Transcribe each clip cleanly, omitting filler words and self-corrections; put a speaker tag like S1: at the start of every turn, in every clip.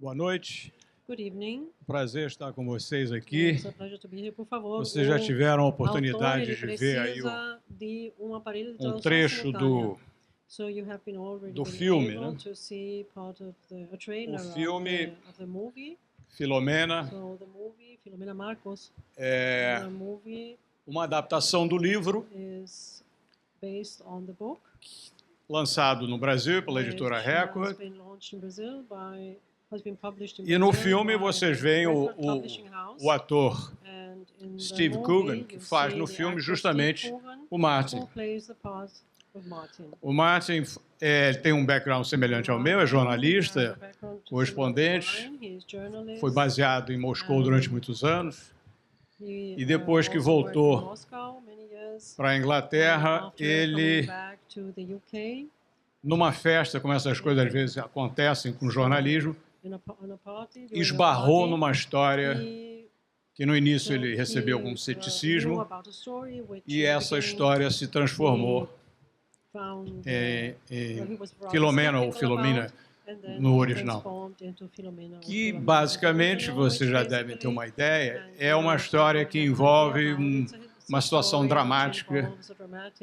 S1: Boa noite.
S2: Good evening.
S1: Prazer estar com vocês aqui.
S2: It's a pleasure to be here. Por favor,
S1: Vocês já tiveram a
S2: autor,
S1: oportunidade
S2: ele
S1: de ver aí
S2: precisa de aparelho de tradução
S1: trecho
S2: simultânea. So you have been already
S1: do
S2: been
S1: filme,
S2: able
S1: né?
S2: to see part of a trailer
S1: O filme
S2: of the movie.
S1: Filomena
S2: So the movie, Filomena Marcos,
S1: é
S2: the movie
S1: uma adaptação do livro
S2: is based on the book,
S1: lançado no Brasil pela editora
S2: which
S1: Record.
S2: has been launched in Brazil has been published in
S1: E no
S2: Brazil
S1: filme
S2: by
S1: vocês veem
S2: Record Publishing House.
S1: o ator
S2: And in the
S1: Steve
S2: movie,
S1: Coogan, que
S2: you
S1: faz
S2: see
S1: no
S2: the
S1: filme
S2: actor
S1: justamente
S2: Steve Coogan,
S1: o Martin.
S2: who plays the part of Martin.
S1: O Martin tem um background semelhante ao meu, é jornalista, correspondente, foi baseado em Moscou durante muitos anos. E depois que voltou para a Inglaterra, ele, numa festa, como essas coisas às vezes acontecem com o jornalismo, esbarrou numa história que no início ele recebeu algum ceticismo e essa história se transformou em Filomena ou Filomena no original, que basicamente, vocês já devem ter uma ideia, é uma história que envolve uma situação dramática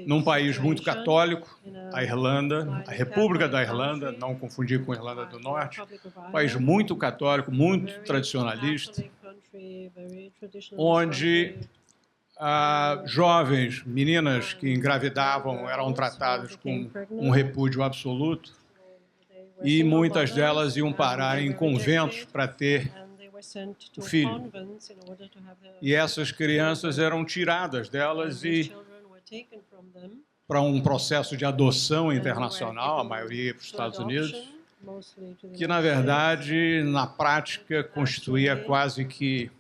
S1: num país muito católico, a Irlanda, a República da Irlanda, não confundir com a Irlanda do Norte, um país muito católico, muito tradicionalista, onde jovens, meninas que engravidavam eram tratadas com um repúdio absoluto e muitas delas iam parar em conventos para ter o filho. E essas crianças eram tiradas delas e para um processo de adoção internacional, a maioria para os Estados Unidos, que na verdade, na prática, constituía quase que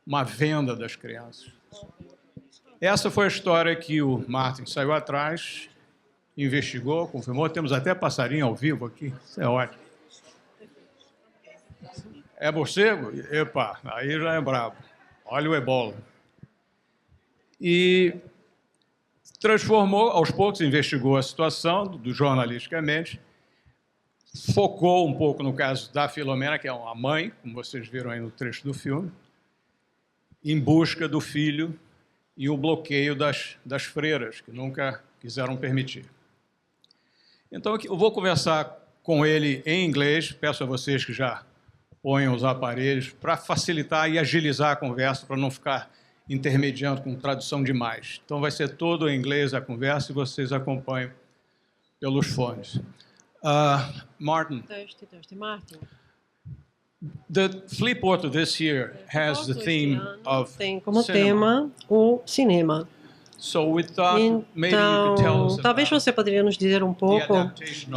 S1: uma venda das crianças. Essa foi a história que o Martin saiu atrás, investigou, confirmou. Temos até passarinho ao vivo aqui, isso é ótimo. É morcego? Epa, aí já é brabo. Olha o ebola. E transformou, aos poucos, investigou a situação jornalisticamente, focou um pouco no caso da Filomena, que é uma mãe, como vocês viram aí no trecho do filme, em busca do filho e o bloqueio das freiras, que nunca quiseram permitir. Então, eu vou conversar com ele em inglês, peço a vocês que já ponham os aparelhos para facilitar e agilizar a conversa, para não ficar intermediando com tradução demais. Então, vai ser todo em inglês a conversa e vocês acompanham pelos fones. Martin.
S2: Martin.
S1: The Flipboard this year has the theme of
S2: tem como tema o cinema.
S1: So we thought maybe you could tell us
S2: Então, talvez
S1: about
S2: você poderia nos dizer um pouco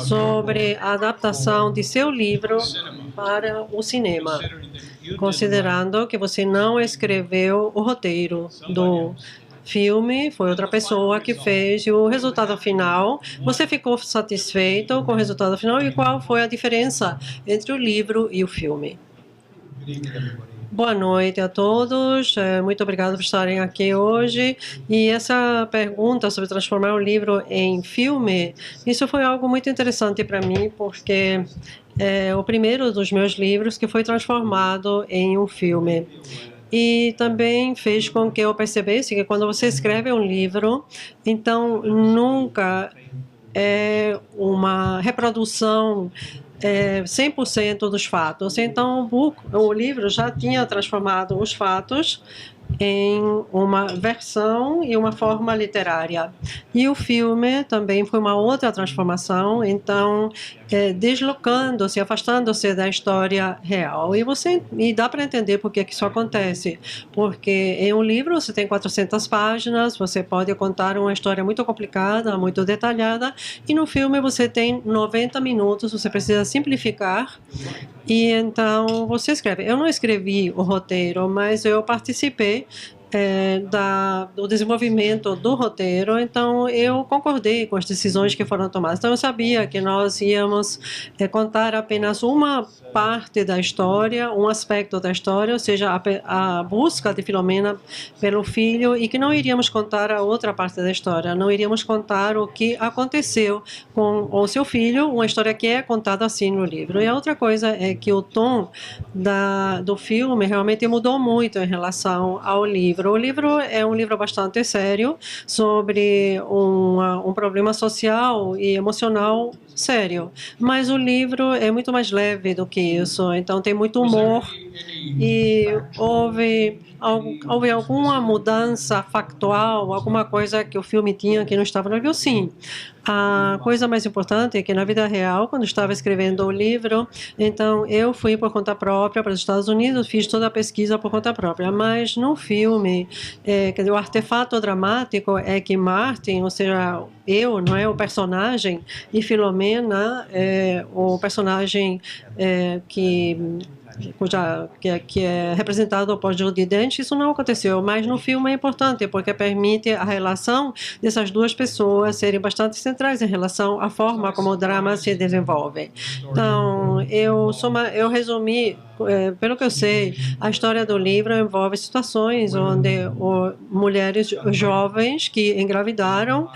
S2: sobre a adaptação de seu livro para o cinema, considerando que você não escreveu o roteiro do filme, foi outra pessoa que fez, e o resultado final, você ficou satisfeito com o resultado final e qual foi a diferença entre o livro e o filme? Boa noite a todos, muito obrigado por estarem aqui hoje. E essa pergunta sobre transformar o livro em filme, isso foi algo muito interessante para mim, porque é o primeiro dos meus livros que foi transformado em um filme. E também fez com que eu percebesse que quando você escreve um livro, então nunca é uma reprodução 100% dos fatos. Então, o livro já tinha transformado os fatos em uma versão e uma forma literária. E o filme também foi uma outra transformação, então, deslocando-se, afastando-se da história real. E dá para entender por que isso acontece. Porque em um livro você tem 400 páginas, você pode contar uma história muito complicada, muito detalhada, e no filme você tem 90 minutos, você precisa simplificar, e então você escreve. Eu não escrevi o roteiro, mas eu participei do desenvolvimento do roteiro, então eu concordei com as decisões que foram tomadas. Então eu sabia que nós íamos contar apenas uma parte da história, um aspecto da história, ou seja, a busca de Filomena pelo filho, e que não iríamos contar a outra parte da história, não iríamos contar o que aconteceu com o seu filho, uma história que é contada assim no livro. E a outra coisa é que o tom do filme realmente mudou muito em relação ao livro. O livro é um livro bastante sério sobre um problema social e emocional sério, mas o livro é muito mais leve do que isso, então tem muito humor e houve alguma mudança factual, alguma coisa que o filme tinha que não estava no livro? Sim. A coisa mais importante é que na vida real, quando estava escrevendo o livro, então eu fui por conta própria para os Estados Unidos, fiz toda a pesquisa por conta própria, mas no filme, quer dizer, o artefato dramático é que Martin, ou seja, eu, não é, o personagem, e Filomena, o personagem que é representado por Judi Dench, isso não aconteceu, mas no filme é importante, porque permite a relação dessas duas pessoas serem bastante centrais em relação à forma como o drama se desenvolve. Então, eu resumi, pelo que eu sei, a história do livro envolve situações onde mulheres jovens que engravidaram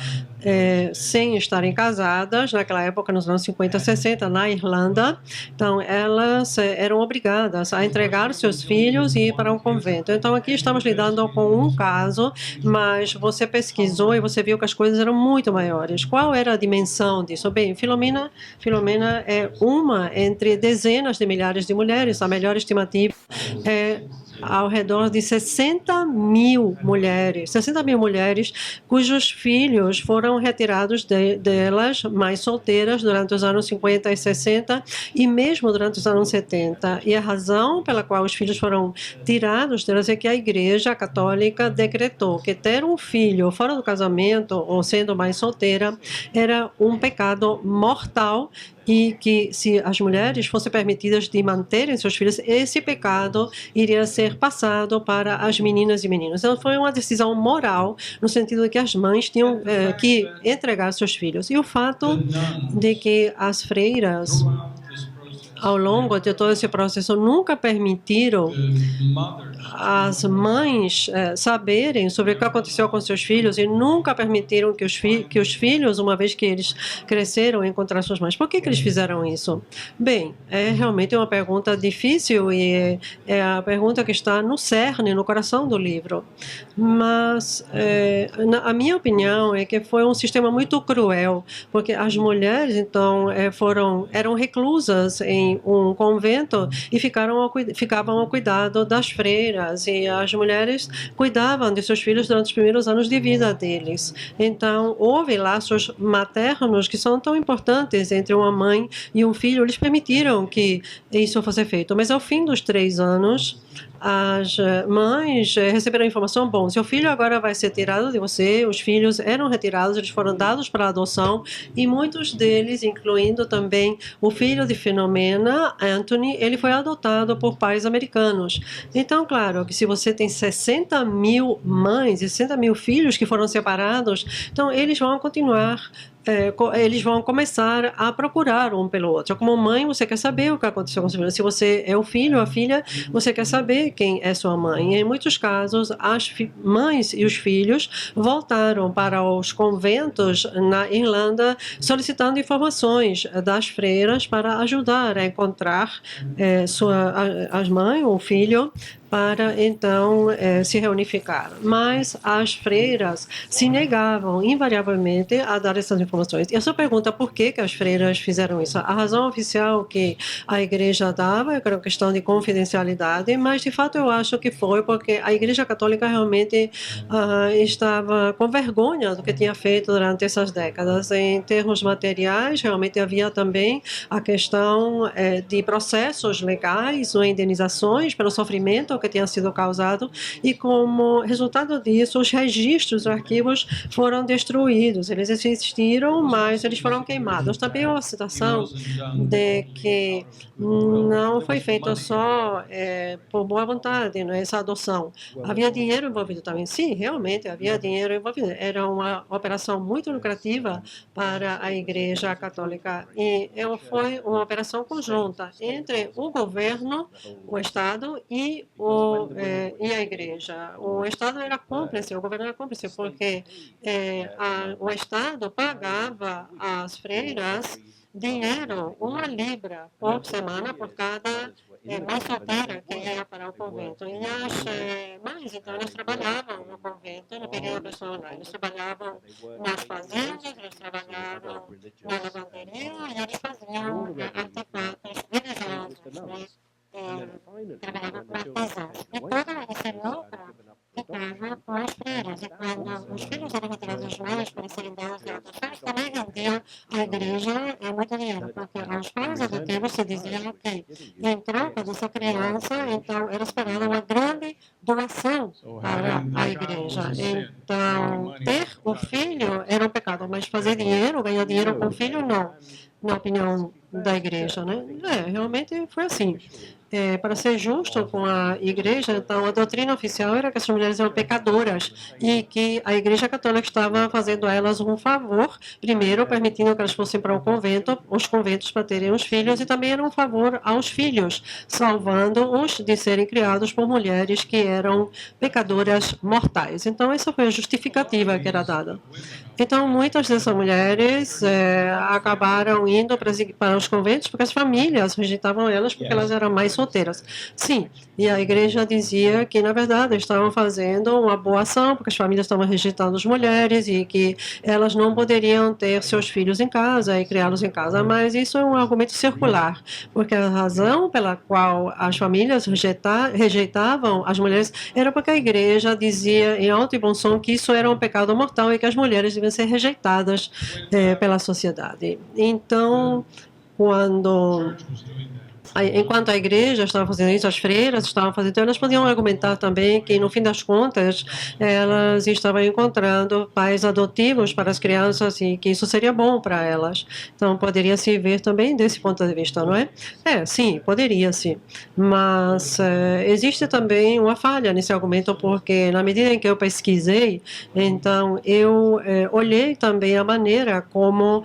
S2: sem estarem casadas, naquela época, nos anos 50, 60, na Irlanda. Então, elas eram obrigadas a entregar seus filhos e ir para um convento. Então, aqui estamos lidando com um caso, mas você pesquisou e você viu que as coisas eram muito maiores. Qual era a dimensão disso? Bem, Filomena é uma entre dezenas de milhares de mulheres. A melhor estimativa é ao redor de 60 mil mulheres cujos filhos foram retirados delas, mais solteiras, durante os anos 50 e 60 e mesmo durante os anos 70. E a razão pela qual os filhos foram tirados delas é que a Igreja Católica decretou que ter um filho fora do casamento ou sendo mais solteira era um pecado mortal, e que se as mulheres fossem permitidas de manterem seus filhos, esse pecado iria ser passado para as meninas e meninos. Então, foi uma decisão moral, no sentido de que as mães tinham que entregar seus filhos. E o fato de que as freiras, ao longo de todo esse processo, nunca permitiram as mães saberem sobre o que aconteceu com seus filhos e nunca permitiram que os filhos, uma vez que eles cresceram, encontrassem suas mães. Por que eles fizeram isso? Bem, é realmente uma pergunta difícil e é a pergunta que está no cerne, no coração do livro. Mas a minha opinião é que foi um sistema muito cruel, porque as mulheres, então, eram reclusas em um convento e ficavam ao cuidado das freiras, e as mulheres cuidavam de seus filhos durante os primeiros anos de vida deles. Então, houve laços maternos que são tão importantes entre uma mãe e um filho. Eles permitiram que isso fosse feito, mas ao fim dos 3 anos, as mães receberam a informação: bom, seu filho agora vai ser tirado de você. Os filhos eram retirados, eles foram dados para adoção, e muitos deles, incluindo também o filho de Filomena, Anthony, ele foi adotado por pais americanos. Então, claro, que se você tem 60 mil mães e 60 mil filhos que foram separados, então eles vão continuar, eles vão começar a procurar um pelo outro. Como mãe, você quer saber o que aconteceu com seu filho. Se você é o filho ou a filha, você quer saber quem é sua mãe. E, em muitos casos, as mães e os filhos voltaram para os conventos na Irlanda solicitando informações das freiras para ajudar a encontrar as mães ou o filho, para então se reunificar. Mas as freiras se negavam invariavelmente a dar essas informações. E a sua pergunta, por que as freiras fizeram isso? A razão oficial que a igreja dava era uma questão de confidencialidade, mas de fato eu acho que foi porque a Igreja Católica realmente estava com vergonha do que tinha feito durante essas décadas. Em termos materiais, realmente havia também a questão de processos legais ou indenizações pelo sofrimento prejuízo que tinha sido causado e, como resultado disso, os registros, os arquivos foram destruídos. Eles existiram, mas eles foram queimados. Também uma situação de que não foi feito só por boa vontade, né, essa adoção. Havia dinheiro envolvido também. Sim, realmente havia dinheiro envolvido. Era uma operação muito lucrativa para a Igreja Católica e foi uma operação conjunta entre o governo, o Estado e a Igreja. O Estado era cúmplice, o governo era cúmplice, porque o Estado pagava às freiras dinheiro, 1 libra por semana por cada mãe solteira que ia para o convento. E as mães, então, elas trabalhavam no convento no período personal. Eles trabalhavam nas fazendas, eles trabalhavam na lavanderia e eles faziam artefatos religiosos, né? Trabalhavam com artesãos. E todo esse lucro ficava com as freiras. E quando os filhos eram retirados dos mães para serem dados de outros pais, também rendiam à igreja muito dinheiro, porque aos pais adotivos se dizia que, em troca dessa criança, então era esperada uma grande doação para a igreja. Então, ter o filho era um pecado, mas fazer dinheiro, ganhar dinheiro com o filho, não, na opinião da igreja, né? Realmente foi assim. Para ser justo com a igreja, então a doutrina oficial era que as mulheres eram pecadoras e que a Igreja Católica estava fazendo a elas um favor, primeiro permitindo que elas fossem para o convento, os conventos para terem os filhos, e também era um favor aos filhos, salvando-os de serem criados por mulheres que eram pecadoras mortais. Então essa foi a justificativa que era dada. Então muitas dessas mulheres acabaram indo para os conventos porque as famílias rejeitavam elas porque elas eram mais solteiras. Sim, e a igreja dizia que, na verdade, estavam fazendo uma boa ação, porque as famílias estavam rejeitando as mulheres e que elas não poderiam ter seus filhos em casa e criá-los em casa. Mas isso é um argumento circular, porque a razão pela qual as famílias rejeitavam as mulheres era porque a igreja dizia, em alto e bom som, que isso era um pecado mortal e que as mulheres deviam ser rejeitadas pela sociedade. Então, enquanto a igreja estava fazendo isso, as freiras estavam fazendo, então elas podiam argumentar também que, no fim das contas, elas estavam encontrando pais adotivos para as crianças e que isso seria bom para elas. Então, poderia se ver também desse ponto de vista, não é? Sim, poderia, sim. Mas existe também uma falha nesse argumento, porque, na medida em que eu pesquisei, então, eu olhei também a maneira como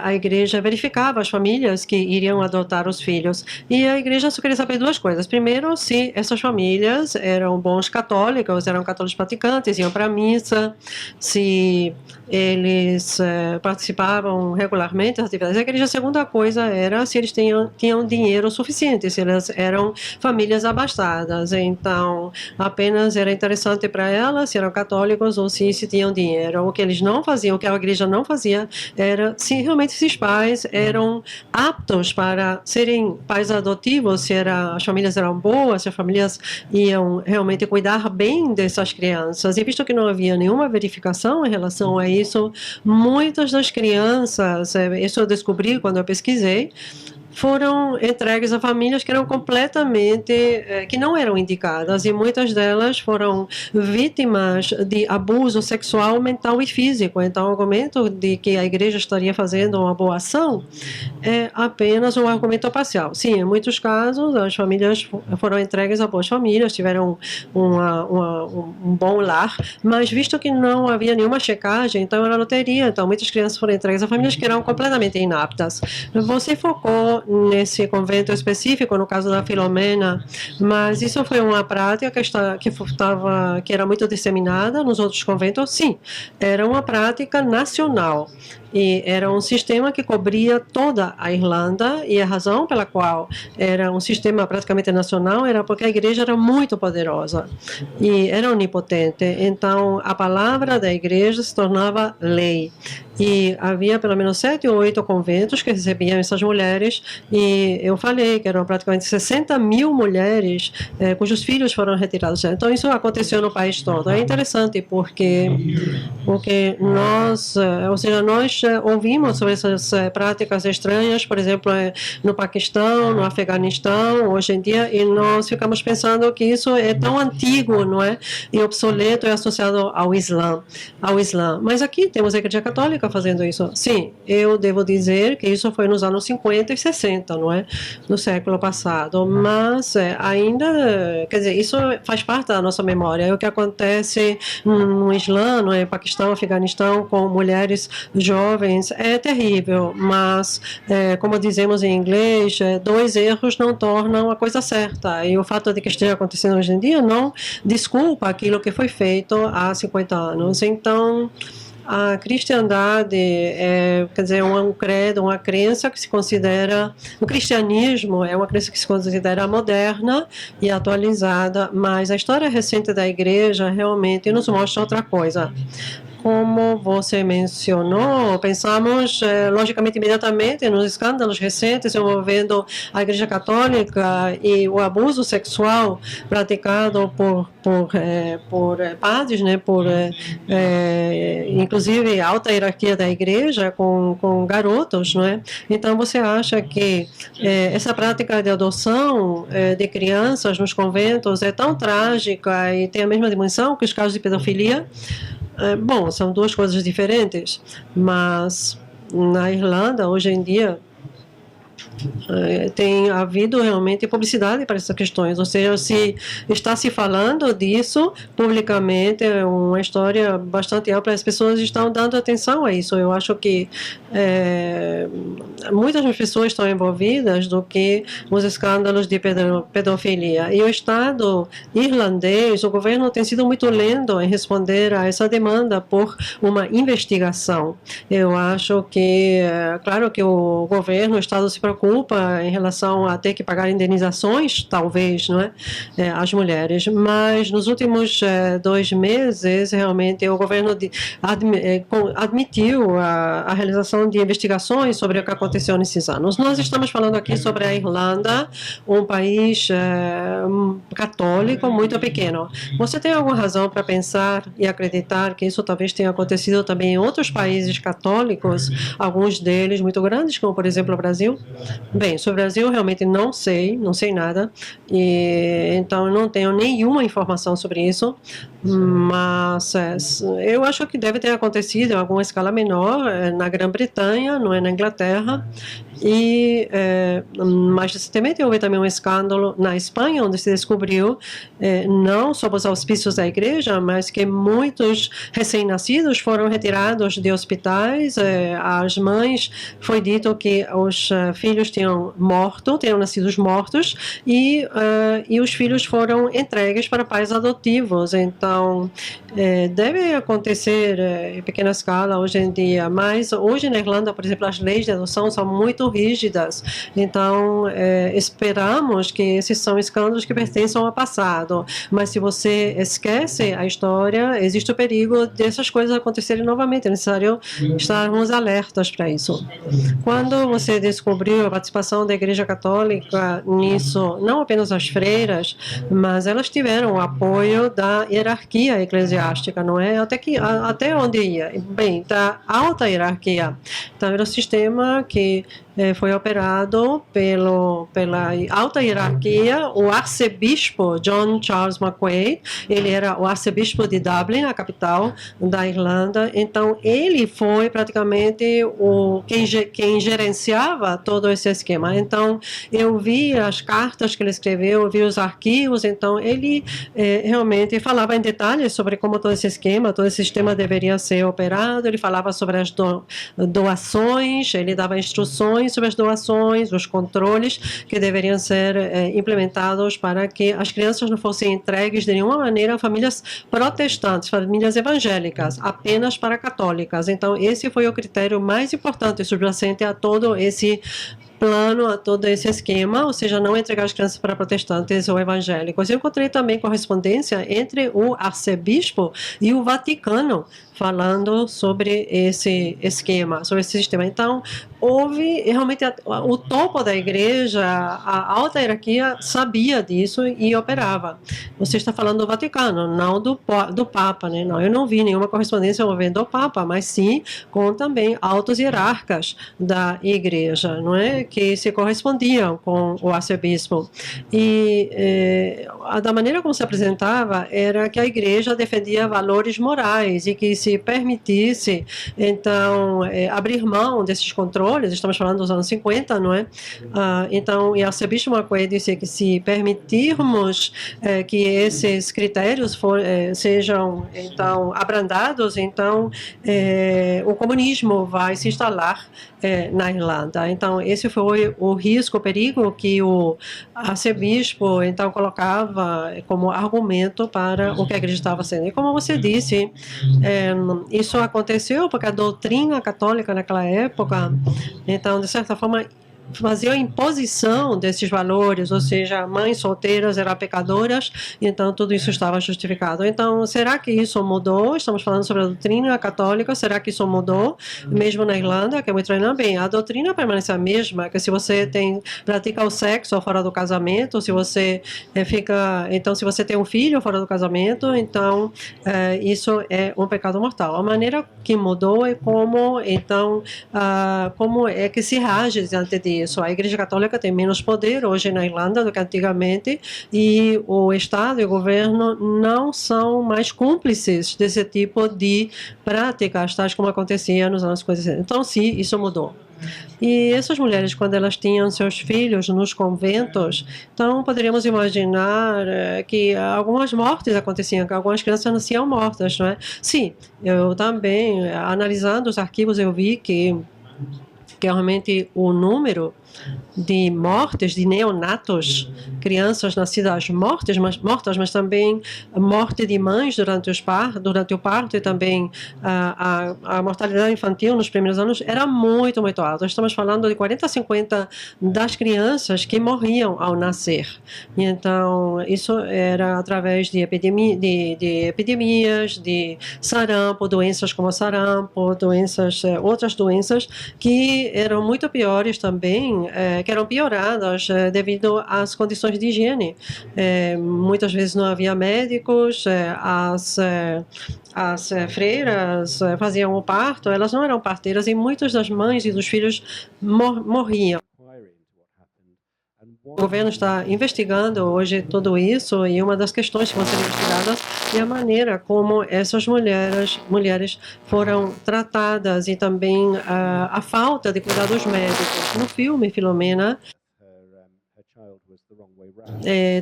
S2: a igreja verificava as famílias que iriam adotar os filhos. E a igreja só queria saber duas coisas. Primeiro, se essas famílias eram bons católicos, eram católicos praticantes, iam para a missa, se eles participavam regularmente das atividades da igreja. A segunda coisa era se eles tinham dinheiro suficiente, se elas eram famílias abastadas. Então, apenas era interessante para elas se eram católicos ou se tinham dinheiro. O que eles não faziam, o que a igreja não fazia, era se realmente esses pais eram aptos para serem pais adotivos, se as famílias eram boas, se as famílias iam realmente cuidar bem dessas crianças. E visto que não havia nenhuma verificação em relação a isso, muitas das crianças, isso eu descobri quando eu pesquisei, foram entregues a famílias que eram completamente, que não eram indicadas, e muitas delas foram vítimas de abuso sexual, mental e físico. Então, o argumento de que a igreja estaria fazendo uma boa ação é apenas um argumento parcial. Sim, em muitos casos, as famílias foram entregues a boas famílias, tiveram um bom lar, mas visto que não havia nenhuma checagem, então era loteria. Então, muitas crianças foram entregues a famílias que eram completamente inaptas. Você focou nesse convento específico, no caso da Filomena, mas isso foi uma prática que era muito disseminada nos outros conventos? Sim, era uma prática nacional. E era um sistema que cobria toda a Irlanda, e a razão pela qual era um sistema praticamente nacional era porque a igreja era muito poderosa e era onipotente. Então, a palavra da igreja se tornava lei. E havia pelo menos 7 ou 8 conventos que recebiam essas mulheres e eu falei que eram praticamente 60 mil mulheres cujos filhos foram retirados. Então, isso aconteceu no país todo. É interessante porque nós, ou seja, nós ouvimos sobre essas práticas estranhas, por exemplo, no Paquistão, no Afeganistão, hoje em dia, e nós ficamos pensando que isso é tão antigo, não é? E obsoleto e associado ao Islã. Mas aqui temos a Igreja Católica fazendo isso. Sim, eu devo dizer que isso foi nos anos 50 e 60, não é? No século passado. Mas ainda, quer dizer, isso faz parte da nossa memória. O que acontece no Islã, no Paquistão, Afeganistão, com mulheres jovens, é terrível. Mas, como dizemos em inglês, 2 erros não tornam a coisa certa. E o fato de que esteja acontecendo hoje em dia não desculpa aquilo que foi feito há 50 anos. Então, a cristandade quer dizer, um credo, uma crença que se considera, o cristianismo é uma crença que se considera moderna e atualizada, mas a história recente da igreja realmente nos mostra outra coisa. Como você mencionou, pensamos, logicamente, imediatamente nos escândalos recentes envolvendo a Igreja Católica e o abuso sexual praticado por padres, né, inclusive alta hierarquia da Igreja com garotos, não é? Então, você acha que essa prática de adoção de crianças nos conventos é tão trágica e tem a mesma dimensão que os casos de pedofilia? Bom, são 2 coisas diferentes, mas na Irlanda, hoje em dia, tem havido realmente publicidade para essas questões, ou seja, se está se falando disso publicamente, é uma história bastante ampla, as pessoas estão dando atenção a isso. Eu acho que muitas pessoas estão envolvidas do que os escândalos de pedofilia. E o Estado irlandês, o governo tem sido muito lento em responder a essa demanda por uma investigação. Eu acho que, claro que o governo, o Estado se preocupa em relação a ter que pagar indenizações, talvez, não é? Às mulheres, mas nos últimos 2 meses, realmente, o governo admitiu a realização de investigações sobre o que aconteceu nesses anos. Nós estamos falando aqui sobre a Irlanda, um país católico muito pequeno. Você tem alguma razão para pensar e acreditar que isso talvez tenha acontecido também em outros países católicos, alguns deles muito grandes, como, por exemplo, o Brasil? Bem, sobre o Brasil realmente não sei nada, e então eu não tenho nenhuma informação sobre isso, mas eu acho que deve ter acontecido em alguma escala menor na Grã-Bretanha, não é, na Inglaterra, e mais recentemente houve também um escândalo na Espanha, onde se descobriu, não sob os auspícios da igreja, mas que muitos recém-nascidos foram retirados de hospitais. As mães, foi dito que os filhos tinham nascido mortos, e os filhos foram entregues para pais adotivos. Então, deve acontecer em pequena escala hoje em dia, mas hoje na Irlanda, por exemplo, as leis de adoção são muito rígidas. Então, esperamos que esses são escândalos que pertencem ao passado. Mas se você esquece a história, existe o perigo dessas coisas acontecerem novamente. É necessário estarmos alertas para isso. Quando você descobriu a participação da Igreja Católica nisso, não apenas as freiras, mas elas tiveram o apoio da hierarquia eclesiástica, não é? Até onde ia? Bem, da alta hierarquia. Então, era um sistema que foi operado pela alta hierarquia. O arcebispo John Charles McQuaid, ele era o arcebispo de Dublin, a capital da Irlanda. Então, ele foi praticamente quem gerenciava todo esse esquema. Então, eu vi as cartas que ele escreveu, eu vi os arquivos. Então, ele realmente falava em detalhes sobre como todo esse esquema, todo esse sistema deveria ser operado. Ele falava sobre as doações, ele dava instruções sobre as doações, os controles que deveriam ser implementados para que as crianças não fossem entregues de nenhuma maneira a famílias protestantes, famílias evangélicas, apenas para católicas. Então, esse foi o critério mais importante subjacente a todo esse plano, a todo esse esquema, ou seja, não entregar as crianças para protestantes ou evangélicos. Eu encontrei também correspondência entre o arcebispo e o Vaticano, falando sobre esse esquema, sobre esse sistema. Então, houve realmente o topo da igreja, a alta hierarquia sabia disso e operava. Você está falando do Vaticano, não do Papa, né? Não, eu não vi nenhuma correspondência envolvendo o Papa, mas sim com também altos hierarcas da igreja, não é? Que se correspondiam com o arcebispo. E da maneira como se apresentava era que a igreja defendia valores morais e que se permitisse, então, abrir mão desses controles, estamos falando dos anos 50, não é? Então, e o arcebispo Macué disse que se permitirmos que esses critérios sejam, então, abrandados, então, o comunismo vai se instalar na Irlanda. Então, esse foi o risco, o perigo que o arcebispo, então, colocava como argumento para o que a igreja estava sendo. E como você disse, isso aconteceu porque a doutrina católica naquela época, então, de certa forma, fazia a imposição desses valores, ou seja, mães solteiras eram pecadoras, então tudo isso estava justificado. Então, será que isso mudou? Estamos falando sobre a doutrina católica, será que isso mudou? Mesmo na Irlanda, que é muito treinado, bem, a doutrina permanece a mesma, que se você pratica o sexo fora do casamento, se você então, se você tem um filho fora do casamento, então, isso é um pecado mortal. A maneira que mudou é como, então, como é que se reage diante disso. A Igreja Católica tem menos poder hoje na Irlanda do que antigamente e o Estado e o governo não são mais cúmplices desse tipo de práticas, tais como acontecia nos anos 50. Então, sim, isso mudou. E essas mulheres, quando elas tinham seus filhos nos conventos, então poderíamos imaginar que algumas mortes aconteciam, que algumas crianças nasciam mortas, não é? Sim, eu também, analisando os arquivos, eu vi que realmente o número de mortes, de neonatos, crianças nascidas mortas, mas também morte de mães durante o parto e também a mortalidade infantil nos primeiros anos era muito, muito alta. Estamos falando de 40 a 50 das crianças que morriam ao nascer. E então, isso era através de epidemias, de sarampo, doenças como sarampo, outras doenças que eram muito piores também, que eram pioradas devido às condições de higiene. Muitas vezes não havia médicos, as freiras faziam o parto, elas não eram parteiras e muitas das mães e dos filhos morriam. O governo está investigando hoje tudo isso e uma das questões que vão ser investigadas é a maneira como essas mulheres foram tratadas e também a falta de cuidados médicos. No filme Filomena,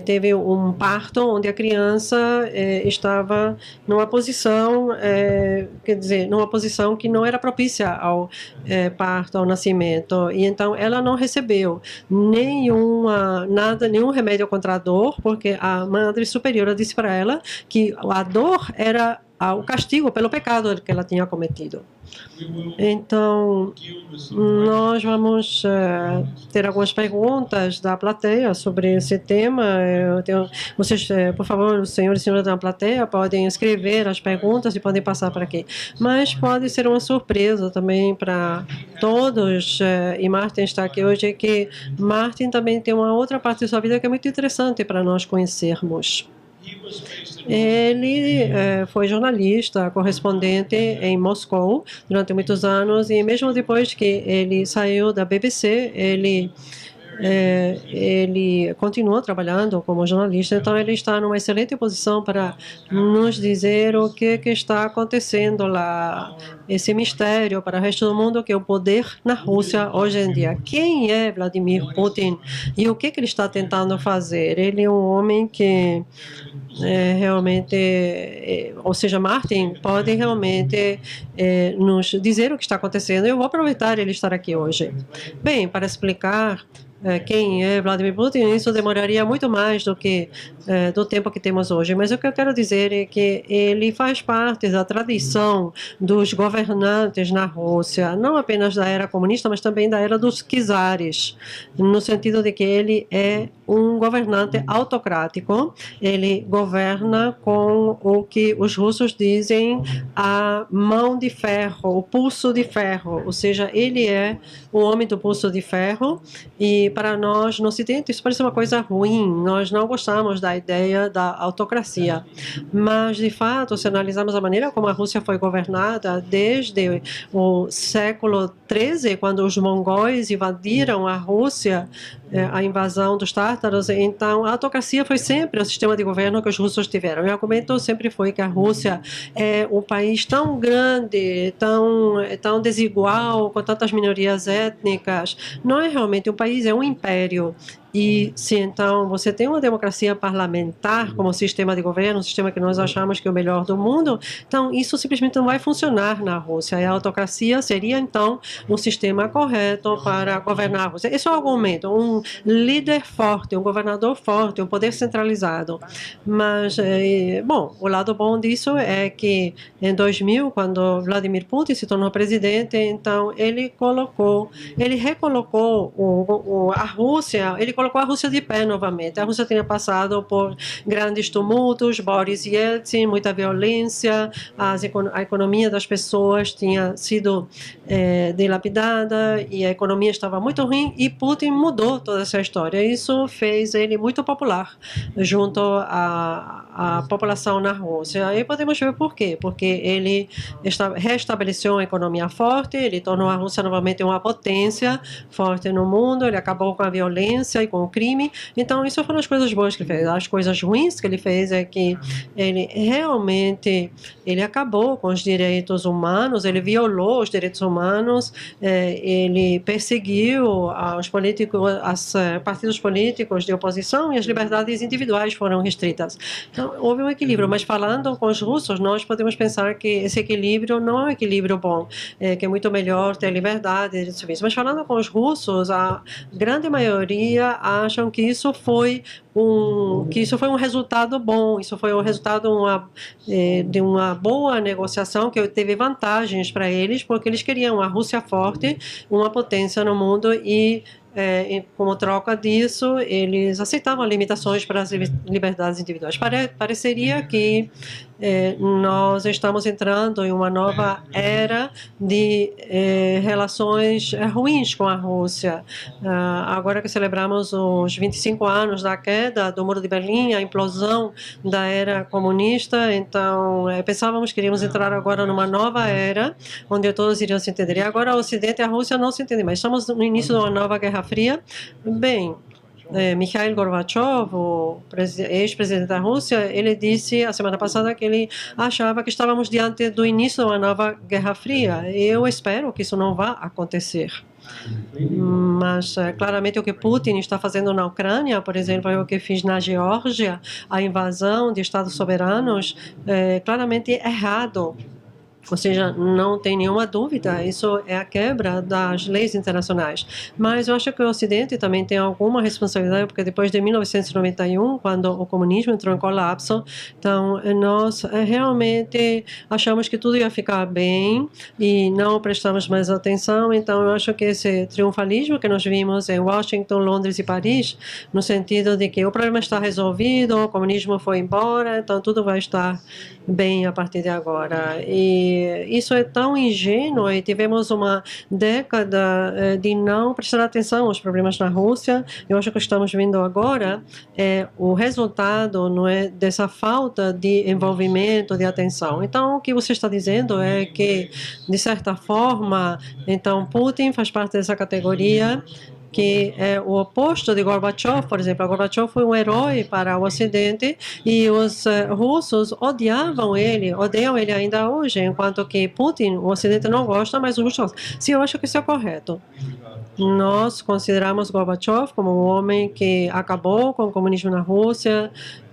S2: teve um parto onde a criança estava numa posição, numa posição que não era propícia ao parto, ao nascimento. E então ela não recebeu nenhum remédio contra a dor, porque a Madre Superiora disse para ela que a dor era o castigo pelo pecado que ela tinha cometido. Então, nós vamos ter algumas perguntas da plateia sobre esse tema. Vocês, por favor, os senhores e senhoras da plateia podem escrever as perguntas e podem passar para aqui. Mas pode ser uma surpresa também para todos, e Martin está aqui hoje, que Martin também tem uma outra parte de sua vida que é muito interessante para nós conhecermos. Ele foi jornalista, correspondente em Moscou durante muitos anos e mesmo depois que ele saiu da BBC, ele continuou trabalhando como jornalista, então ele está numa excelente posição para nos dizer o que está acontecendo lá, esse mistério para o resto do mundo que é o poder na Rússia hoje em dia. Quem é Vladimir Putin e o que ele está tentando fazer? Ele é um homem que realmente, ou seja, Martin pode realmente nos dizer o que está acontecendo. Eu vou aproveitar ele estar aqui hoje. Bem, para explicar quem é Vladimir Putin, isso demoraria muito mais do que do tempo que temos hoje. Mas o que eu quero dizer é que ele faz parte da tradição dos governantes na Rússia, não apenas da era comunista, mas também da era dos czares, no sentido de que ele é um governante autocrático. Ele governa com o que os russos dizem a mão de ferro, o pulso de ferro, ou seja, ele é o homem do pulso de ferro. E para nós, no Ocidente, isso parece uma coisa ruim. Nós não gostamos da ideia da autocracia. Mas, de fato, se analisarmos a maneira como a Rússia foi governada desde o século XIII, quando os mongóis invadiram a Rússia, a invasão dos tártaros, então a autocracia foi sempre o sistema de governo que os russos tiveram. O argumento sempre foi que a Rússia é um país tão grande, tão desigual, com tantas minorias étnicas. Não é realmente um país, é um império. E se então você tem uma democracia parlamentar como sistema de governo, um sistema que nós achamos que é o melhor do mundo, então isso simplesmente não vai funcionar na Rússia. E a autocracia seria então um sistema correto para governar a Rússia. Esse é o argumento, um líder forte, um governador forte, um poder centralizado. Mas, bom, o lado bom disso é que em 2000, quando Vladimir Putin se tornou presidente, então ele recolocou a Rússia, ele colocou a Rússia de pé novamente. A Rússia tinha passado por grandes tumultos, Boris Yeltsin, muita violência, a economia das pessoas tinha sido dilapidada e a economia estava muito ruim, e Putin mudou toda essa história. Isso fez ele muito popular junto à população na Rússia. E podemos ver por quê. Porque ele restabeleceu uma economia forte, ele tornou a Rússia novamente uma potência forte no mundo, ele acabou com a violência e com o crime. Então, isso foram as coisas boas que ele fez. As coisas ruins que ele fez é que ele realmente acabou com os direitos humanos, ele violou os direitos humanos, ele perseguiu os partidos políticos de oposição, e as liberdades individuais foram restritas. Então, houve um equilíbrio, mas falando com os russos, nós podemos pensar que esse equilíbrio não é um equilíbrio bom, que é muito melhor ter liberdade, direitos civis. Mas falando com os russos, a grande maioria acham que isso foi um resultado bom, isso foi um resultado de uma boa negociação que teve vantagens para eles, porque eles queriam a Rússia forte, uma potência no mundo, e como troca disso, eles aceitavam limitações para as liberdades individuais. Pareceria que nós estamos entrando em uma nova era de relações ruins com a Rússia. Agora que celebramos os 25 anos da queda do Muro de Berlim, a implosão da era comunista, então pensávamos que iríamos entrar agora numa nova era, onde todos iriam se entender. E agora o Ocidente e a Rússia não se entendem mais. Estamos no início de uma nova Guerra Fria. Bem, Mikhail Gorbachev, o ex-presidente da Rússia, ele disse a semana passada que ele achava que estávamos diante do início de uma nova Guerra Fria. Eu espero que isso não vá acontecer. Mas claramente o que Putin está fazendo na Ucrânia, por exemplo, é o que fez na Geórgia, a invasão de estados soberanos, é claramente errado. Ou seja, não tem nenhuma dúvida, isso é a quebra das leis internacionais. Mas eu acho que o Ocidente também tem alguma responsabilidade, porque depois de 1991, quando o comunismo entrou em colapso, então nós realmente achamos que tudo ia ficar bem e não prestamos mais atenção. Então eu acho que esse triunfalismo que nós vimos em Washington, Londres e Paris, no sentido de que o problema está resolvido, o comunismo foi embora, então tudo vai estar bem a partir de agora. E isso é tão ingênuo, e tivemos uma década de não prestar atenção aos problemas na Rússia. Eu acho que estamos vendo agora o resultado, não é, dessa falta de envolvimento, de atenção. Então, o que você está dizendo é que, de certa forma, então Putin faz parte dessa categoria, que é o oposto de Gorbachev, por exemplo. Gorbachev foi um herói para o Ocidente, e os russos odeiam ele ainda hoje, enquanto que Putin, o Ocidente não gosta, mas os russos gostam. Sim, eu acho que isso é correto. Nós consideramos Gorbachev como um homem que acabou com o comunismo na Rússia,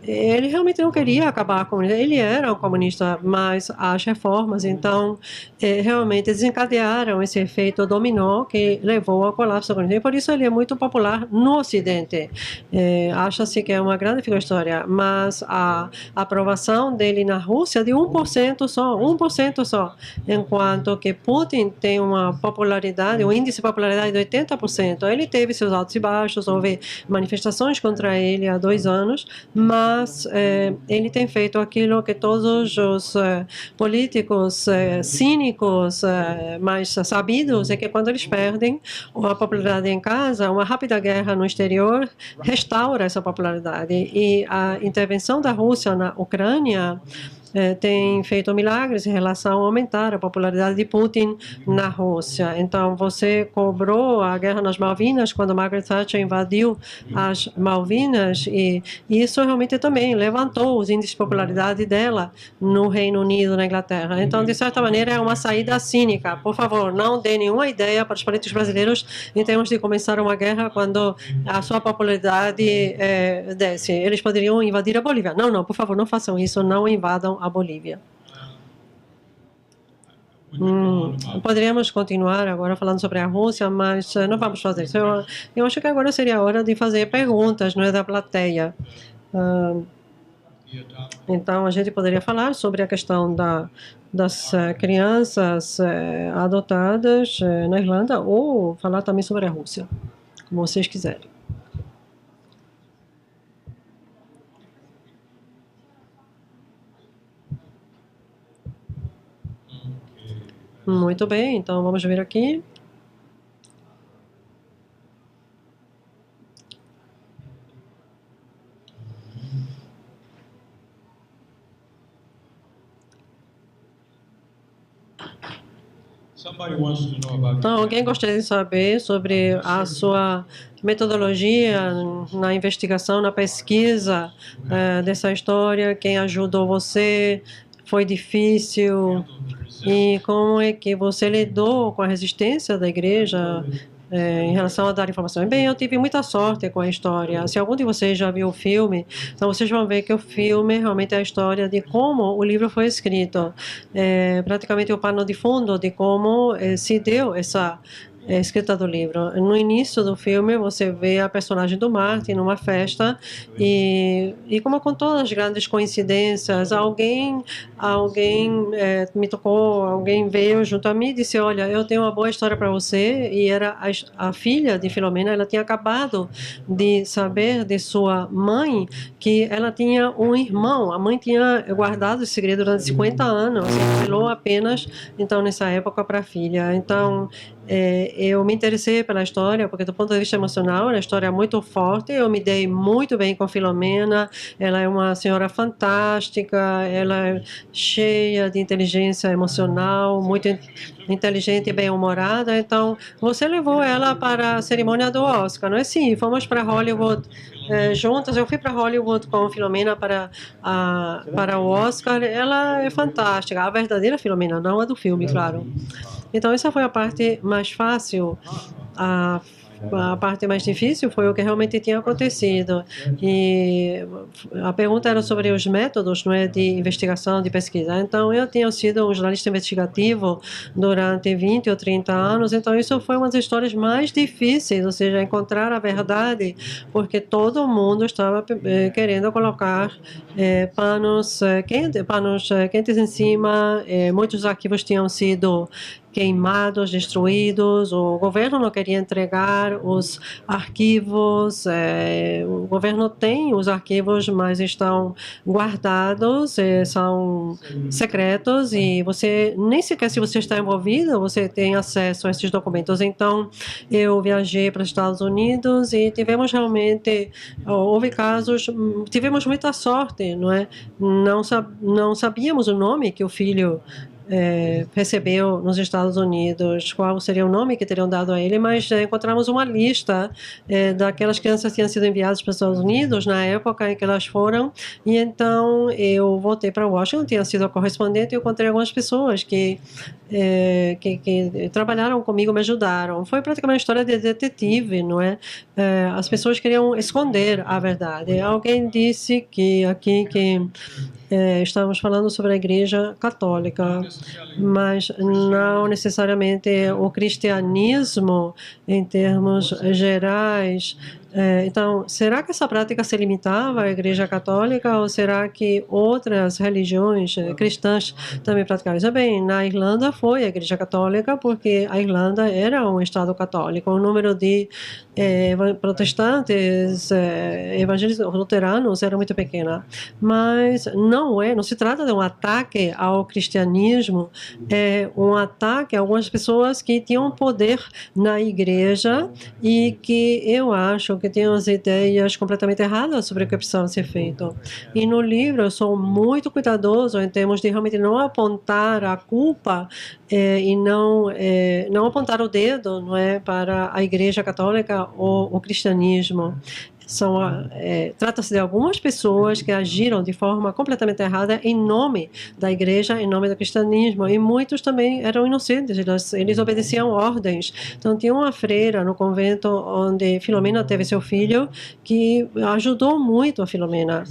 S2: ele realmente não queria acabar com ele. Ele era um comunista, mas as reformas, então, realmente desencadearam esse efeito dominó que levou ao colapso do comunismo. E por isso ele é muito popular no Ocidente. Acha-se que é uma grande figura histórica, mas a aprovação dele na Rússia é de 1% só, 1% só, enquanto que Putin tem uma popularidade, um índice de popularidade de 80%. Ele teve seus altos e baixos, houve manifestações contra ele há 2 anos, mas ele tem feito aquilo que todos os políticos cínicos mais sabidos, é que quando eles perdem a popularidade em casa, uma rápida guerra no exterior restaura essa popularidade. E a intervenção da Rússia na Ucrânia tem feito milagres em relação a aumentar a popularidade de Putin na Rússia. Então, você cobrou a guerra nas Malvinas quando Margaret Thatcher invadiu as Malvinas, e isso realmente também levantou os índices de popularidade dela no Reino Unido, na Inglaterra. Então, de certa maneira, é uma saída cínica. Por favor, não dê nenhuma ideia para os políticos brasileiros em termos de começar uma guerra quando a sua popularidade desce. Eles poderiam invadir a Bolívia. Não, não, por favor, não façam isso, não invadam a Bolívia. Poderíamos continuar agora falando sobre a Rússia, mas não vamos fazer isso. Eu acho que agora seria a hora de fazer perguntas, não é, da plateia. Então, a gente poderia falar sobre a questão das crianças adotadas na Irlanda, ou falar também sobre a Rússia, como vocês quiserem. Muito bem, então vamos ver aqui. Então, alguém gostaria de saber sobre a sua metodologia na investigação, na pesquisa dessa história? Quem ajudou você? Foi difícil? E como é que você lidou com a resistência da igreja em relação a dar informações? Bem, eu tive muita sorte com a história. Se algum de vocês já viu o filme, então vocês vão ver que o filme realmente é a história de como o livro foi escrito. Praticamente o pano de fundo de como se deu essa escrita do livro. No início do filme, você vê a personagem do Martin numa festa e como com todas as grandes coincidências, alguém me tocou, alguém veio junto a mim e disse: olha, eu tenho uma boa história para você. E era a filha de Filomena. Ela tinha acabado de saber de sua mãe que ela tinha um irmão. A mãe tinha guardado esse segredo durante 50 anos, revelou apenas, então, nessa época, para a filha. Então, eu me interessei pela história, porque do ponto de vista emocional, é uma história muito forte. Eu me dei muito bem com Filomena. Ela é uma senhora fantástica, ela é cheia de inteligência emocional, muito inteligente e bem-humorada. Então, você levou ela para a cerimônia do Oscar, não é? Sim, fomos para Hollywood juntas. Eu fui para Hollywood com Filomena para o Oscar. Ela é fantástica, a verdadeira Filomena, não a do filme, claro. Então, essa foi a parte mais fácil. A parte mais difícil foi o que realmente tinha acontecido. E a pergunta era sobre os métodos, não é, de investigação, de pesquisa. Então, eu tinha sido um jornalista investigativo durante 20 ou 30 anos, então isso foi uma das histórias mais difíceis, ou seja, encontrar a verdade, porque todo mundo estava querendo colocar panos quentes em cima. Muitos arquivos tinham sido queimados, destruídos. O governo não queria entregar os arquivos. O governo tem os arquivos, mas estão guardados, são secretos, e você nem sequer, se você está envolvido, você tem acesso a esses documentos. Então, eu viajei para os Estados Unidos e tivemos realmente, houve casos, tivemos muita sorte, não é? Não sabíamos o nome que o filho recebeu nos Estados Unidos, qual seria o nome que teriam dado a ele, mas encontramos uma lista daquelas crianças que tinham sido enviadas para os Estados Unidos na época em que elas foram, e então eu voltei para Washington, tinha sido a correspondente, e encontrei algumas pessoas que trabalharam comigo, me ajudaram. Foi praticamente uma história de detetive, não é? As pessoas queriam esconder a verdade. Alguém disse que aqui que estamos falando sobre a Igreja Católica, mas não necessariamente o cristianismo em termos gerais. Então, será que essa prática se limitava à Igreja Católica ou será que outras religiões cristãs também praticavam isso? Bem, na Irlanda foi a Igreja Católica, porque a Irlanda era um estado católico. O número de protestantes, evangélicos, luteranos era muito pequeno. Mas não se trata de um ataque ao cristianismo, é um ataque a algumas pessoas que tinham poder na igreja e que eu acho que tinham as ideias completamente erradas sobre o que precisava ser feito. E no livro eu sou muito cuidadoso em termos de realmente não apontar a culpa e não apontar o dedo, não é, para a Igreja Católica ou o cristianismo. Trata-se de algumas pessoas que agiram de forma completamente errada em nome da igreja, em nome do cristianismo, e muitos também eram inocentes, eles obedeciam ordens. Então, tinha uma freira no convento onde Filomena teve seu filho, que ajudou muito a Filomena.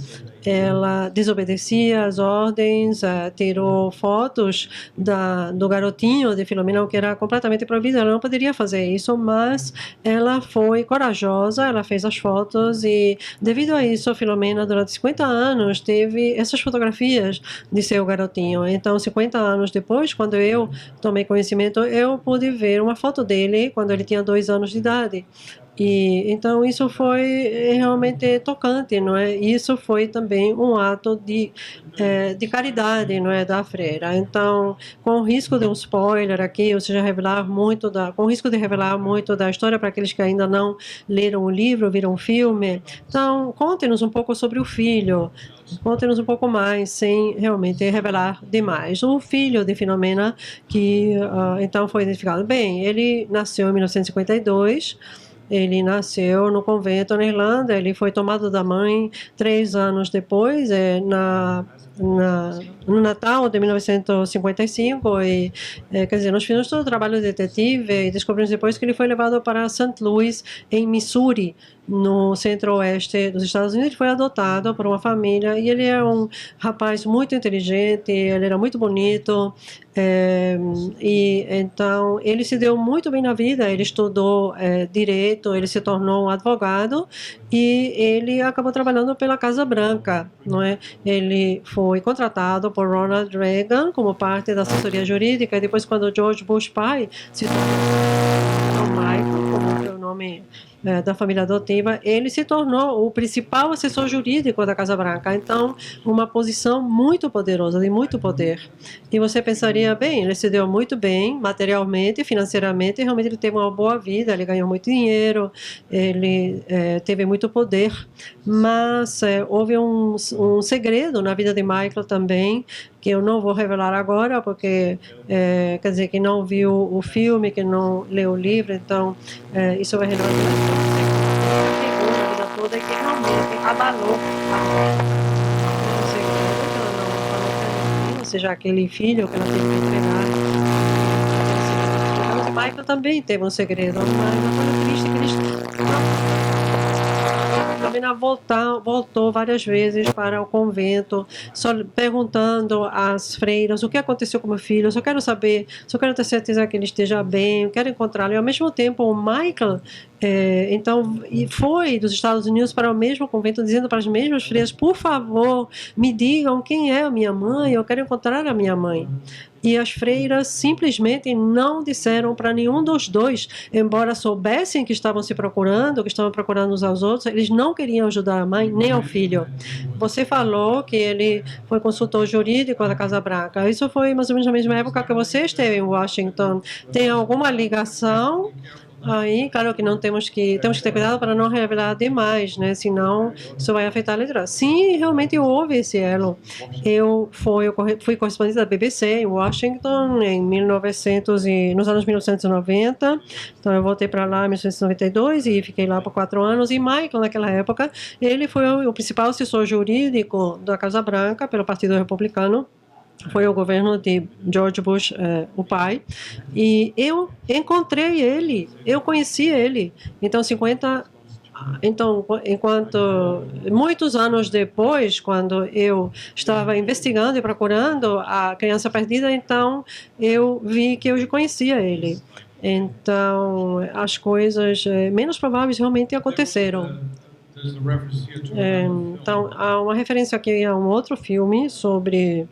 S2: Ela desobedecia as ordens, tirou fotos do garotinho de Filomena, o que era completamente proibido, ela não poderia fazer isso, mas ela foi corajosa, ela fez as fotos e, devido a isso, a Filomena, durante 50 anos, teve essas fotografias de seu garotinho. Então, 50 anos depois, quando eu tomei conhecimento, eu pude ver uma foto dele quando ele tinha 2 anos de idade. E então isso foi realmente tocante, não é? Isso foi também um ato de caridade, não é, da freira. Então, com o risco de um spoiler aqui, ou seja, com o risco de revelar muito da história para aqueles que ainda não leram o livro, viram o filme. Então, conte-nos um pouco sobre o filho. Conte-nos um pouco mais, sem realmente revelar demais. O filho de Filomena, que então foi identificado. Bem, ele nasceu em 1952. Ele nasceu no convento na Irlanda, ele foi tomado da mãe 3 anos depois, no Natal de 1955, quer dizer, nós fizemos todo o trabalho de detetive e descobrimos depois que ele foi levado para St. Louis, em Missouri, no centro-oeste dos Estados Unidos. Ele foi adotado por uma família e ele é um rapaz muito inteligente, ele era muito bonito, e então ele se deu muito bem na vida. Ele estudou direito, ele se tornou um advogado e ele acabou trabalhando pela Casa Branca, não é? Ele foi contratado por Ronald Reagan como parte da assessoria jurídica, e depois, quando George Bush pai se tornou Michael, como é o nome da família adotiva, ele se tornou o principal assessor jurídico da Casa Branca. Então, uma posição muito poderosa, de muito poder. E você pensaria, bem, ele se deu muito bem materialmente, financeiramente, e realmente ele teve uma boa vida, ele ganhou muito dinheiro, ele teve muito poder, mas houve um segredo na vida de Michael também, que eu não vou revelar agora, porque, quer dizer, que não viu o filme, que não leu o livro, então isso vai revelar a vida toda, que realmente abalou o segredo que ela não falou para ninguém, ou seja, aquele filho que ela teve que entregar. O Michael também teve um segredo, mas não foi triste. Filomena voltou várias vezes para o convento, só perguntando às freiras o que aconteceu com meu filho. Só quero saber, só quero ter certeza que ele esteja bem, eu quero encontrá-lo. E ao mesmo tempo, o Michael então foi dos Estados Unidos para o mesmo convento, dizendo para as mesmas freiras: por favor, me digam quem é a minha mãe, eu quero encontrar a minha mãe. E as freiras simplesmente não disseram para nenhum dos dois, embora soubessem que estavam se procurando, que estavam procurando uns aos outros, eles não queriam ajudar a mãe nem ao filho. Você falou que ele foi consultor jurídico da Casa Branca. Isso foi mais ou menos na mesma época que você esteve em Washington. Tem alguma ligação Aí, claro que não temos que ter cuidado para não revelar demais, né? Senão isso vai afetar a leitura. Sim, realmente houve esse elo. Eu fui correspondente da BBC em Washington nos anos 1990. Então eu voltei para lá em 1992 e fiquei lá por 4 anos. E Michael, naquela época, ele foi o principal assessor jurídico da Casa Branca pelo Partido Republicano. Foi o governo de George Bush, o pai, e eu encontrei ele, eu conheci ele. Então, enquanto muitos anos depois, quando eu estava investigando e procurando a criança perdida, então eu vi que eu conhecia ele. Então, as coisas menos prováveis realmente aconteceram. Então, há uma referência aqui a um outro filme sobre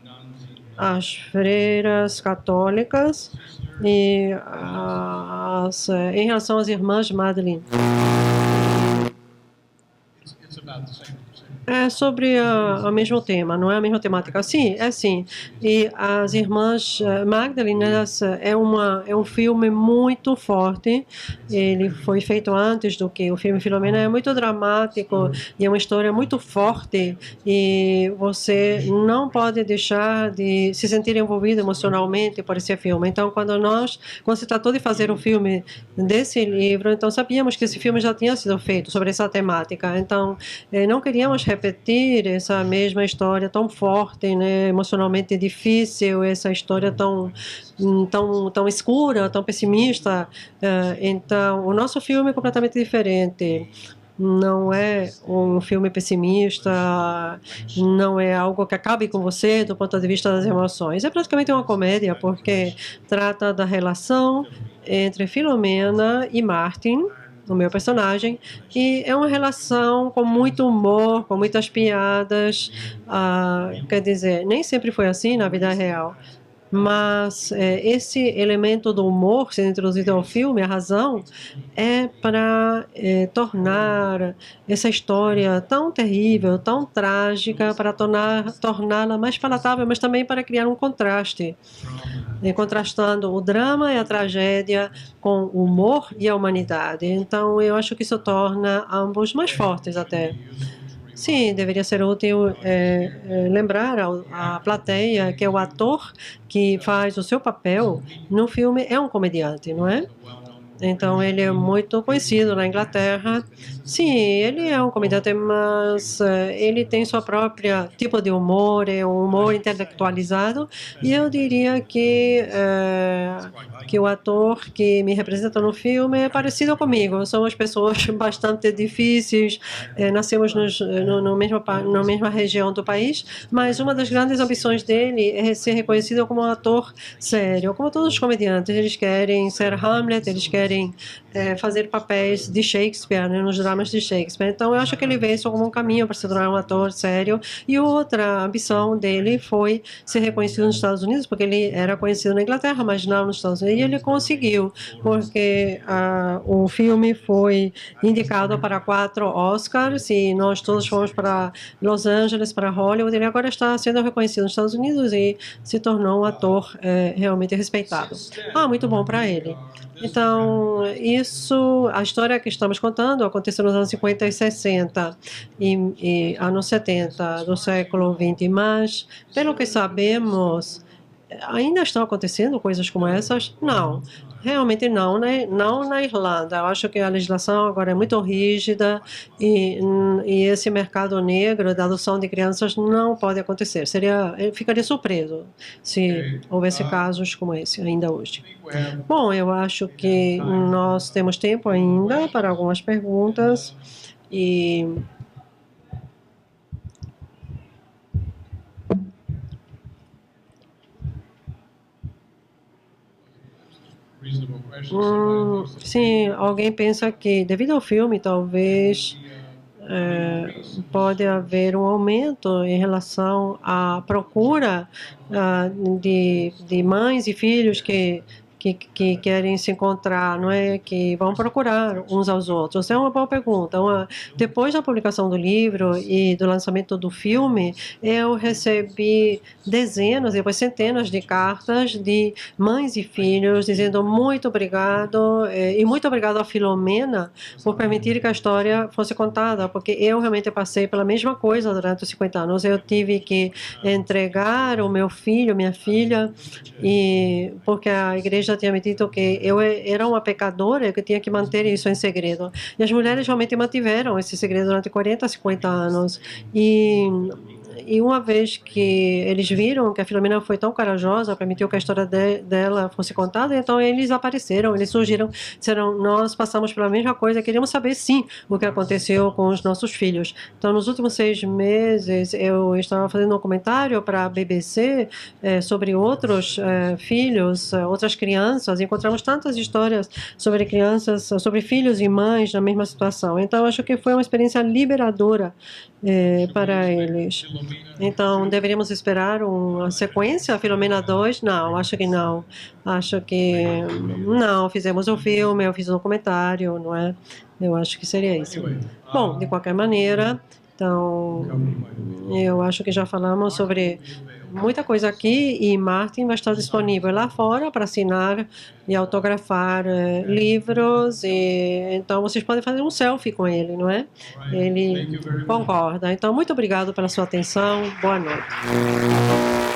S2: as freiras católicas e em relação às irmãs Madeleine. É sobre o mesmo tema, não é a mesma temática? Sim, é sim. E as irmãs Magdalene, é um filme muito forte. Ele foi feito antes do que o filme Filomena. É muito dramático e é uma história muito forte. E você não pode deixar de se sentir envolvido emocionalmente por esse filme. Então, quando se tratou de fazer um filme desse livro, então sabíamos que esse filme já tinha sido feito sobre essa temática. Então, não queríamos repetir essa mesma história tão forte, né, emocionalmente difícil, essa história tão escura, tão pessimista. Então, o nosso filme é completamente diferente. Não é um filme pessimista, não é algo que acabe com você do ponto de vista das emoções. É praticamente uma comédia, porque trata da relação entre Filomena e Martin, o meu personagem, e é uma relação com muito humor, com muitas piadas. Quer dizer, nem sempre foi assim na vida real, mas esse elemento do humor sendo introduzido ao filme, a razão, é para tornar essa história tão terrível, tão trágica, para torná-la mais palatável, mas também para criar um contraste, contrastando o drama e a tragédia com o humor e a humanidade. Então, eu acho que isso torna ambos mais fortes até. Sim, deveria ser útil lembrar à plateia que o ator que faz o seu papel no filme é um comediante, não é? Então, ele é muito conhecido na Inglaterra. Sim, ele é um comediante, mas ele tem sua própria tipo de humor, é um humor intelectualizado. E eu diria que o ator que me representa no filme é parecido comigo. Somos pessoas bastante difíceis, nascemos na mesma região do país, mas uma das grandes ambições dele é ser reconhecido como um ator sério. Como todos os comediantes, eles querem ser Hamlet, eles querem fazer papéis de Shakespeare, né, nos dramas de Shakespeare. Então, eu acho que ele veio isso como um caminho para se tornar um ator sério. E outra ambição dele foi ser reconhecido nos Estados Unidos, porque ele era conhecido na Inglaterra, mas não nos Estados Unidos. E ele conseguiu, porque o filme foi indicado para 4 Oscars e nós todos fomos para Los Angeles, para Hollywood. Ele agora está sendo reconhecido nos Estados Unidos e se tornou um ator realmente respeitado. Muito bom para ele. Então, a história que estamos contando aconteceu nos anos 50 e 60 e anos 70 do século XX, mas, pelo que sabemos, ainda estão acontecendo coisas como essas? Não, realmente não, né? Não na Irlanda. Eu acho que a legislação agora é muito rígida e esse mercado negro da adoção de crianças não pode acontecer. Eu ficaria surpreso se houvesse casos como esse ainda hoje. Bom, eu acho que nós temos tempo ainda para algumas perguntas e sim, alguém pensa que, devido ao filme, talvez pode haver um aumento em relação à procura de mães e filhos que que querem se encontrar, não é? Que vão procurar uns aos outros. É uma boa pergunta. Depois da publicação do livro e do lançamento do filme, eu recebi dezenas, depois centenas de cartas de mães e filhos dizendo muito obrigado e muito obrigado a Filomena por permitir que a história fosse contada, porque eu realmente passei pela mesma coisa durante os 50 anos. Eu tive que entregar o meu filho, minha filha, e porque a igreja tinha me dito que eu era uma pecadora e que tinha que manter isso em segredo. E as mulheres realmente mantiveram esse segredo durante 40, 50 anos. E uma vez que eles viram que a Filomena foi tão corajosa, permitiu que a história dela fosse contada, então eles apareceram, eles surgiram, disseram, nós passamos pela mesma coisa, queríamos saber sim o que aconteceu com os nossos filhos. Então, nos últimos 6 meses, eu estava fazendo um comentário para a BBC sobre outros filhos, outras crianças, encontramos tantas histórias sobre crianças, sobre filhos e mães na mesma situação. Então, acho que foi uma experiência liberadora para eles. Então, deveríamos esperar uma sequência, Filomena 2? Não, acho que não. Acho que não, fizemos o filme, eu fiz um documentário, não é? Eu acho que seria isso. Bom, de qualquer maneira, então, eu acho que já falamos sobre muita coisa aqui e Martin vai estar disponível lá fora para assinar e autografar livros e então vocês podem fazer um selfie com ele, não é? Ele concorda. Então, muito obrigado pela sua atenção. Boa noite.